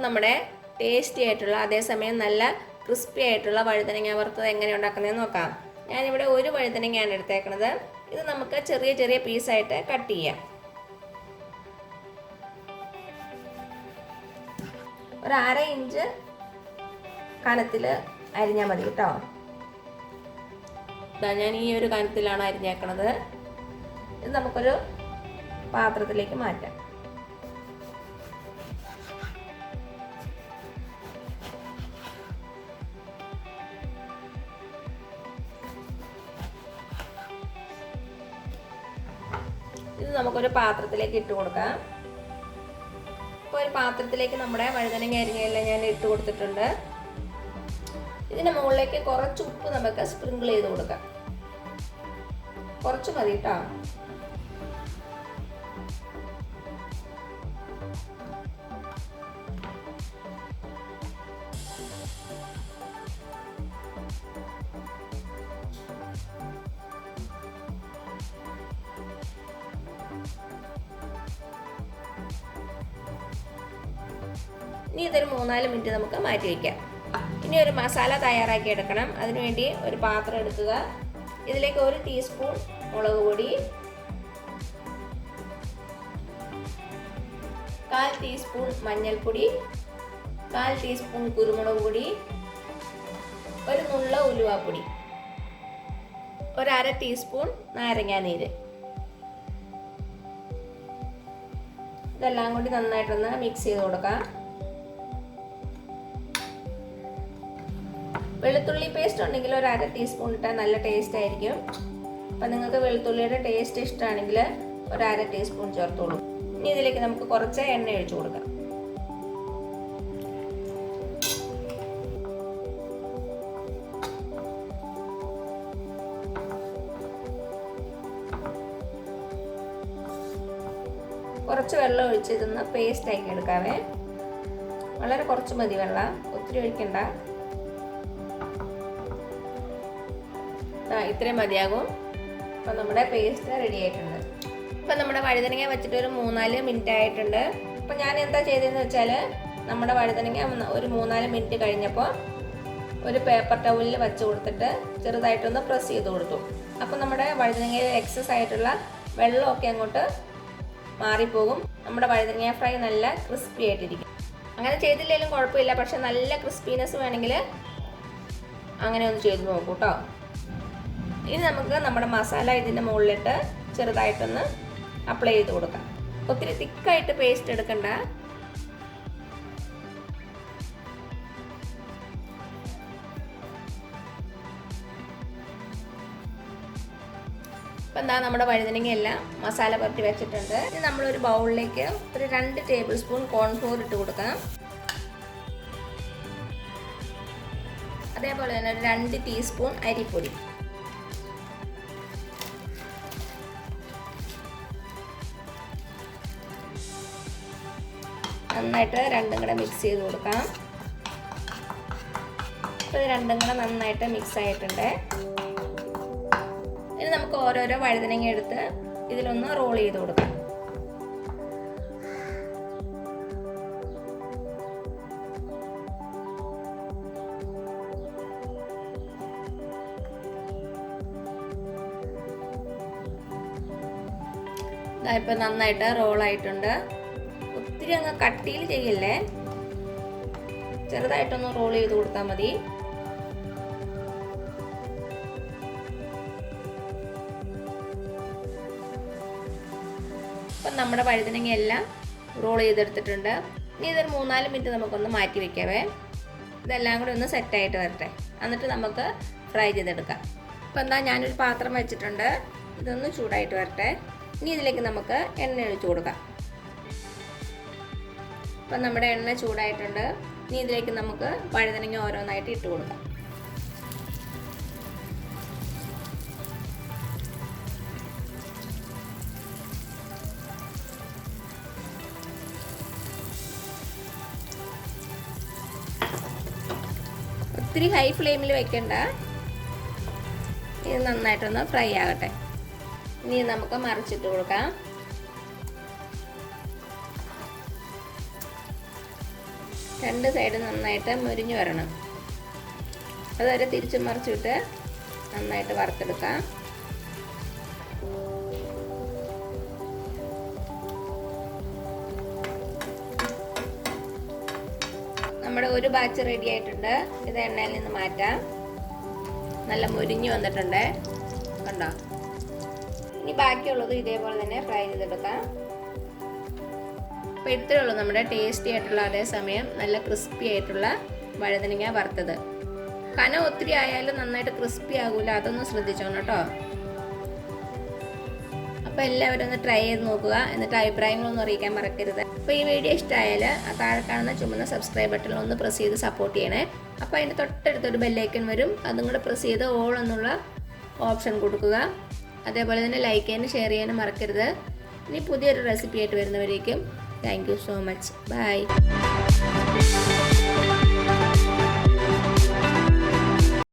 നമ്മുടെ ടേസ്റ്റി ആയിട്ടുള്ള അതേസമയം നല്ല ക്രിസ്പി ആയിട്ടുള്ള വഴുതനങ്ങ വറുത്തത് എങ്ങനെ ഉണ്ടാക്കുന്നതെന്ന് നോക്കാം. ഞാനിവിടെ ഒരു വഴുതനങ്ങയാണ് എടുത്തേക്കുന്നത്. ഇത് നമുക്ക് ചെറിയ ചെറിയ പീസായിട്ട് കട്ട് ചെയ്യാം. ഒരു 1/2 ഇഞ്ച് കനത്തിൽ അരിഞ്ഞാൽ മതി കേട്ടോ. ഞാൻ ഈ ഒരു കനത്തിലാണ് അരിഞ്ഞേക്കണത്. ഇത് നമുക്കൊരു പാത്രത്തിലേക്ക് മാറ്റാം. ഇത് നമുക്കൊരു പാത്രത്തിലേക്ക് ഇട്ട് കൊടുക്കാം. ഇപ്പോൾ ഒരു പാത്രത്തിലേക്ക് നമ്മുടെ വഴുതനങ്ങ അരിഞ്ഞെല്ലാം ഞാൻ ഇട്ട് കൊടുത്തിട്ടുണ്ട്. ഇതിൻ്റെ മുകളിലേക്ക് കുറച്ച് ഉപ്പ് നമുക്ക് സ്പ്രിങ്കിൾ ചെയ്ത് കൊടുക്കാം. കുറച്ച് മതി കേട്ടോ. ഇനി ഇതൊരു 3-4 മിനിറ്റ് നമുക്ക് മാറ്റി വയ്ക്കാം. ഇനി ഒരു മസാല തയ്യാറാക്കി എടുക്കണം. അതിനുവേണ്ടി ഒരു പാത്രം എടുക്കുക. ഇതിലേക്ക് 1 ടീസ്പൂൺ മുളക് പൊടി, 1/4 ടീസ്പൂൺ മഞ്ഞൾപ്പൊടി, 1/4 ടീസ്പൂൺ കുരുമുളക് പൊടി, ഒരു നുള്ള ഉലുവാപ്പൊടി, 1/2 ടീസ്പൂൺ നാരങ്ങാനീര്. ഇതെല്ലാം കൂടി നന്നായിട്ടൊന്ന് മിക്സ് ചെയ്ത് കൊടുക്കാം. വെളുത്തുള്ളി പേസ്റ്റ് ഉണ്ടെങ്കിൽ ഒരു 1/2 ടീസ്പൂൺ ഇട്ടാൽ നല്ല ടേസ്റ്റ് ആയിരിക്കും. അപ്പം നിങ്ങൾക്ക് വെളുത്തുള്ളിയുടെ ടേസ്റ്റ് ഇഷ്ടമാണെങ്കിൽ ഒരു 1/2 ടീസ്പൂൺ ചേർത്തോളൂ. ഇനി ഇതിലേക്ക് നമുക്ക് കുറച്ച് എണ്ണ ഒഴിച്ചു കൊടുക്കാം. കുറച്ച് വെള്ളം ഒഴിച്ച് ഇതൊന്ന് പേസ്റ്റ് ആക്കി എടുക്കാവേ. വളരെ കുറച്ച് മതി വെള്ളം, ഒത്തിരി ഒഴിക്കണ്ട. ഇത്രയും മതിയാകും. അപ്പം നമ്മുടെ പേസ്റ്റ് റെഡി ആയിട്ടുണ്ട്. ഇപ്പം നമ്മുടെ വഴുതനങ്ങ വെച്ചിട്ട് ഒരു 3-4 മിനിറ്റ് ആയിട്ടുണ്ട്. അപ്പം ഞാൻ എന്താ ചെയ്തതെന്ന് വെച്ചാൽ നമ്മുടെ വഴുതനങ്ങ ഒരു 3-4 മിനിറ്റ് കഴിഞ്ഞപ്പോൾ ഒരു പേപ്പർ ടവലിൽ വെച്ച് കൊടുത്തിട്ട് ചെറുതായിട്ടൊന്ന് പ്രസ് ചെയ്ത് കൊടുത്തു. അപ്പം നമ്മുടെ വഴുതനങ്ങയിൽ എക്സസ് ആയിട്ടുള്ള വെള്ളമൊക്കെ അങ്ങോട്ട് മാറിപ്പോകും. നമ്മുടെ വഴുതനങ്ങ ഫ്രൈ നല്ല ക്രിസ്പി ആയിട്ടിരിക്കും. അങ്ങനെ ചെയ്തില്ലെങ്കിലും കുഴപ്പമില്ല. പക്ഷെ നല്ല ക്രിസ്പിനെസ് വേണമെങ്കിൽ അങ്ങനെ ഒന്ന് ചെയ്ത് നോക്കൂ കേട്ടോ. ഇനി നമുക്ക് നമ്മുടെ മസാല ഇതിൻ്റെ മുകളിലിട്ട് ചെറുതായിട്ടൊന്ന് അപ്ലൈ ചെയ്ത് കൊടുക്കാം. ഒത്തിരി തിക്കായിട്ട് പേസ്റ്റ് എടുക്കണ്ട. അപ്പം എന്താ നമ്മുടെ വഴുതനങ്ങയെല്ലാം മസാല പുരട്ടി വെച്ചിട്ടുണ്ട്. ഇനി നമ്മളൊരു ബൗളിലേക്ക് ഒരു 2 ടേബിൾ സ്പൂൺ കോൺഫ്ലോർ ഇട്ട് കൊടുക്കാം. അതേപോലെ തന്നെ ഒരു 2 ടീസ്പൂൺ അരിപ്പൊടി, നന്നായിട്ട് രണ്ടും കൂടെ മിക്സ് ചെയ്ത് കൊടുക്കാം. അപ്പോൾ ഇത് രണ്ടും കൂടെ നന്നായിട്ട് മിക്സ് ആയിട്ടുണ്ട്. ഇനി നമുക്ക് ഓരോരോ വഴുതനങ്ങ എടുത്ത് ഇതിലൊന്ന് റോൾ ചെയ്ത് കൊടുക്കാം. ഇപ്പം നന്നായിട്ട് റോളായിട്ടുണ്ട്. ഒത്തിരി അങ്ങ് കട്ടിയിൽ ചെയ്യില്ലേ, ചെറുതായിട്ടൊന്ന് റോൾ ചെയ്ത് കൊടുത്താൽ മതി. അപ്പം നമ്മുടെ വഴുതനങ്ങയെല്ലാം റോൾ ചെയ്തെടുത്തിട്ടുണ്ട്. ഇനി ഇതൊരു 3-4 മിനിറ്റ് നമുക്കൊന്ന് മാറ്റി വയ്ക്കാവേ. ഇതെല്ലാം കൂടി ഒന്ന് സെറ്റായിട്ട് വരട്ടെ, എന്നിട്ട് നമുക്ക് ഫ്രൈ ചെയ്തെടുക്കാം. അപ്പം എന്താ ഞാനൊരു പാത്രം വെച്ചിട്ടുണ്ട്. ഇതൊന്ന് ചൂടായിട്ട് വരട്ടെ. ഇനി ഇതിലേക്ക് നമുക്ക് എണ്ണ ഒഴിച്ചു കൊടുക്കാം. അപ്പം നമ്മുടെ എണ്ണ ചൂടായിട്ടുണ്ട്. ഇനി ഇതിലേക്ക് നമുക്ക് വഴുതനങ്ങ ഓരോന്നായിട്ട് ഇട്ട് കൊടുക്കാം. ഒത്തിരി ഹൈ ഫ്ലെയിമിൽ വെക്കണ്ട. ഇത് നന്നായിട്ടൊന്ന് ഫ്രൈ ആകട്ടെ. ഇനി നമുക്ക് മറിച്ചിട്ട് കൊടുക്കാം. രണ്ട് സൈഡ് നന്നായിട്ട് മുരിഞ്ഞു വരണം. അതുവരെ തിരിച്ചു മറിച്ചിട്ട് നന്നായിട്ട് വറുത്തെടുക്കാം. നമ്മുടെ ഒരു ബാച്ച് റെഡി ആയിട്ടുണ്ട്. ഇത് എണ്ണയിൽ നിന്ന് മാറ്റാം. നല്ല മുരിഞ്ഞു വന്നിട്ടുണ്ട്, കണ്ടോ? ഇനി ബാക്കിയുള്ളത് ഇതേപോലെ തന്നെ ഫ്രൈ ചെയ്തെടുക്കാം. അപ്പോൾ ഇത്രയേ ഉള്ളൂ നമ്മുടെ ടേസ്റ്റി ആയിട്ടുള്ള, അതേസമയം നല്ല ക്രിസ്പി ആയിട്ടുള്ള വഴുതനങ്ങ വറുത്തത്. കനം ഒത്തിരി ആയാലും നന്നായിട്ട് ക്രിസ്പി ആകൂല, അതൊന്നും ശ്രദ്ധിച്ചോണം കേട്ടോ. അപ്പോൾ എല്ലാവരും ഒന്ന് ട്രൈ ചെയ്ത് നോക്കുക. എന്നിട്ട് അഭിപ്രായങ്ങളൊന്നും അറിയിക്കാൻ മറക്കരുത്. അപ്പോൾ ഈ വീഡിയോ ഇഷ്ടമായാൽ ആ താഴെ കാണുന്ന ചുമന്ന സബ്സ്ക്രൈബ് ബട്ടൺ ഒന്ന് പ്രസ് ചെയ്ത് സപ്പോർട്ട് ചെയ്യണേ. അപ്പോൾ അതിൻ്റെ തൊട്ടടുത്തൊരു ബെല്ലൈക്കൺ വരും, അതും കൂടെ പ്രസ് ചെയ്ത് ഓൾ എന്നുള്ള ഓപ്ഷൻ കൊടുക്കുക. അതേപോലെ തന്നെ ലൈക്ക് ചെയ്യാനും ഷെയർ ചെയ്യാനും മറക്കരുത്. ഇനി പുതിയൊരു റെസിപ്പി ആയിട്ട് വരുന്നവരേക്കും thank you so much. By.